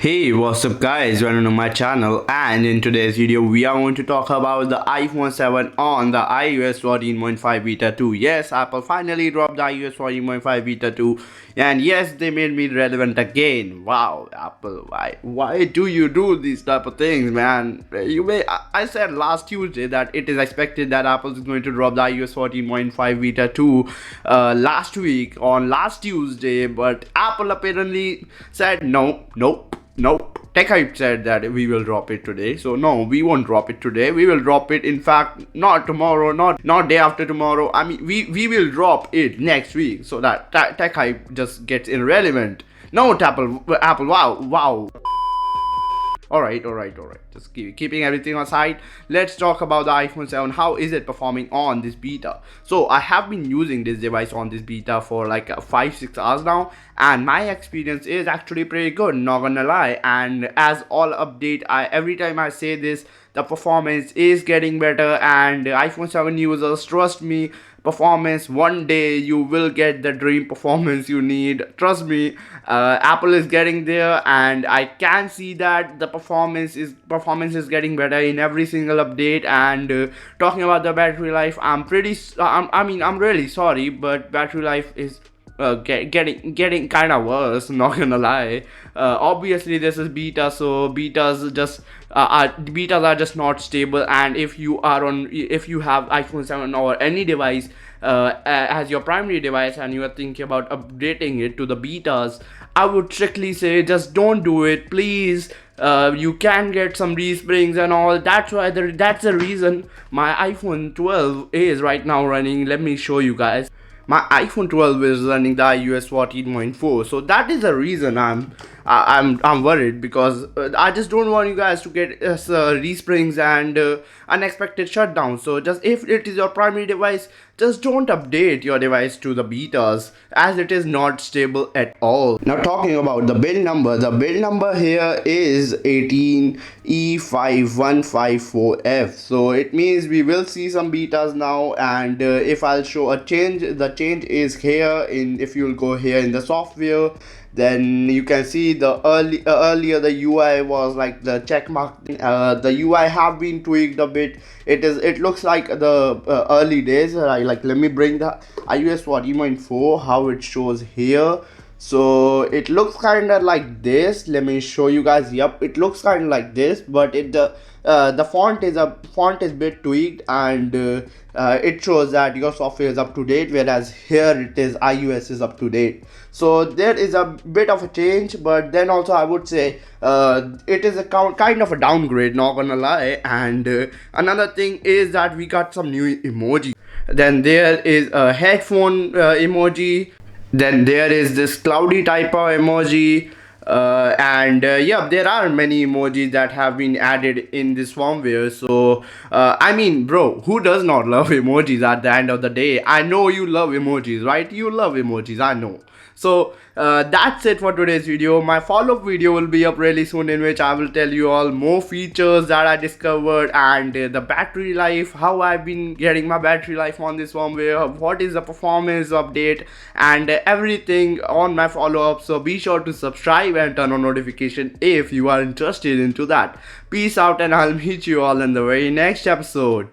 Hey, what's up guys, welcome to my channel, and in today's video we are going to talk about the iPhone 7 on the iOS 14.5 beta 2. Yes, Apple finally dropped the iOS 14.5 beta 2, and yes, they made me relevant again. Wow, Apple, why do you do these type of things, man? I said last Tuesday that it is expected that Apple is going to drop the iOS 14.5 beta 2 last week on last Tuesday, but Apple apparently said nope. Tech Hype said that we will drop it today. So no, we won't drop it today. We will drop it, in fact, not tomorrow, not day after tomorrow. I mean, we will drop it next week, so that Tech Hype just gets irrelevant. No, Apple, wow. Alright. Just keeping everything aside, let's talk about the iPhone 7. How is it performing on this beta? So I have been using this device on this beta for like 5-6 hours now, and my experience is actually pretty good, not gonna lie. And as all update, every time I say this, the performance is getting better, and iPhone 7 users, trust me, performance, one day you will get the dream performance you need. Trust me, Apple is getting there, and I can see that the performance is getting better in every single update. And talking about the battery life, I'm really sorry, but battery life is getting kind of worse, not gonna lie. Obviously this is beta, so betas are just not stable. And if you have iPhone 7 or any device as your primary device, and you are thinking about updating it to the betas, I would strictly say just don't do it, please. You can get some resprings and all. That's the reason my iPhone 12 is right now running. Let me show you guys. My iPhone 12 is running the iOS 14.4, so that is the reason I'm worried, because I just don't want you guys to get resprings and unexpected shutdowns. So just, if it is your primary device, just don't update your device to the betas, as it is not stable at all. Now talking about the build number here is 18E5154F. So it means we will see some betas now. And if I'll show a change, the change is here. If you'll go here in the software, then you can see the earlier the UI was like the check mark. The UI have been tweaked a bit. It looks like the early days. Like, let me bring the iOS 14.4, how it shows here. So it looks kind of like this. Let me show you guys. Yep, it looks kind of like this, but the font is a bit tweaked, and it shows that your software is up to date, whereas here it is iOS is up to date. So there is a bit of a change, but then also I would say it is a kind of a downgrade, not gonna lie. And another thing is that we got some new emoji. Then there is a headphone emoji. Then there is this cloudy type of emoji. Yeah, there are many emojis that have been added in this firmware. So I mean, bro, who does not love emojis at the end of the day? I know you love emojis, right? You love emojis, I know. So that's it for today's video. My follow-up video will be up really soon, in which I will tell you all more features that I discovered, and the battery life, how I've been getting my battery life on this firmware, what is the performance update, and everything on my follow-up. So be sure to subscribe and turn on notification if you are interested into that. Peace out, and I'll meet you all in the very next episode.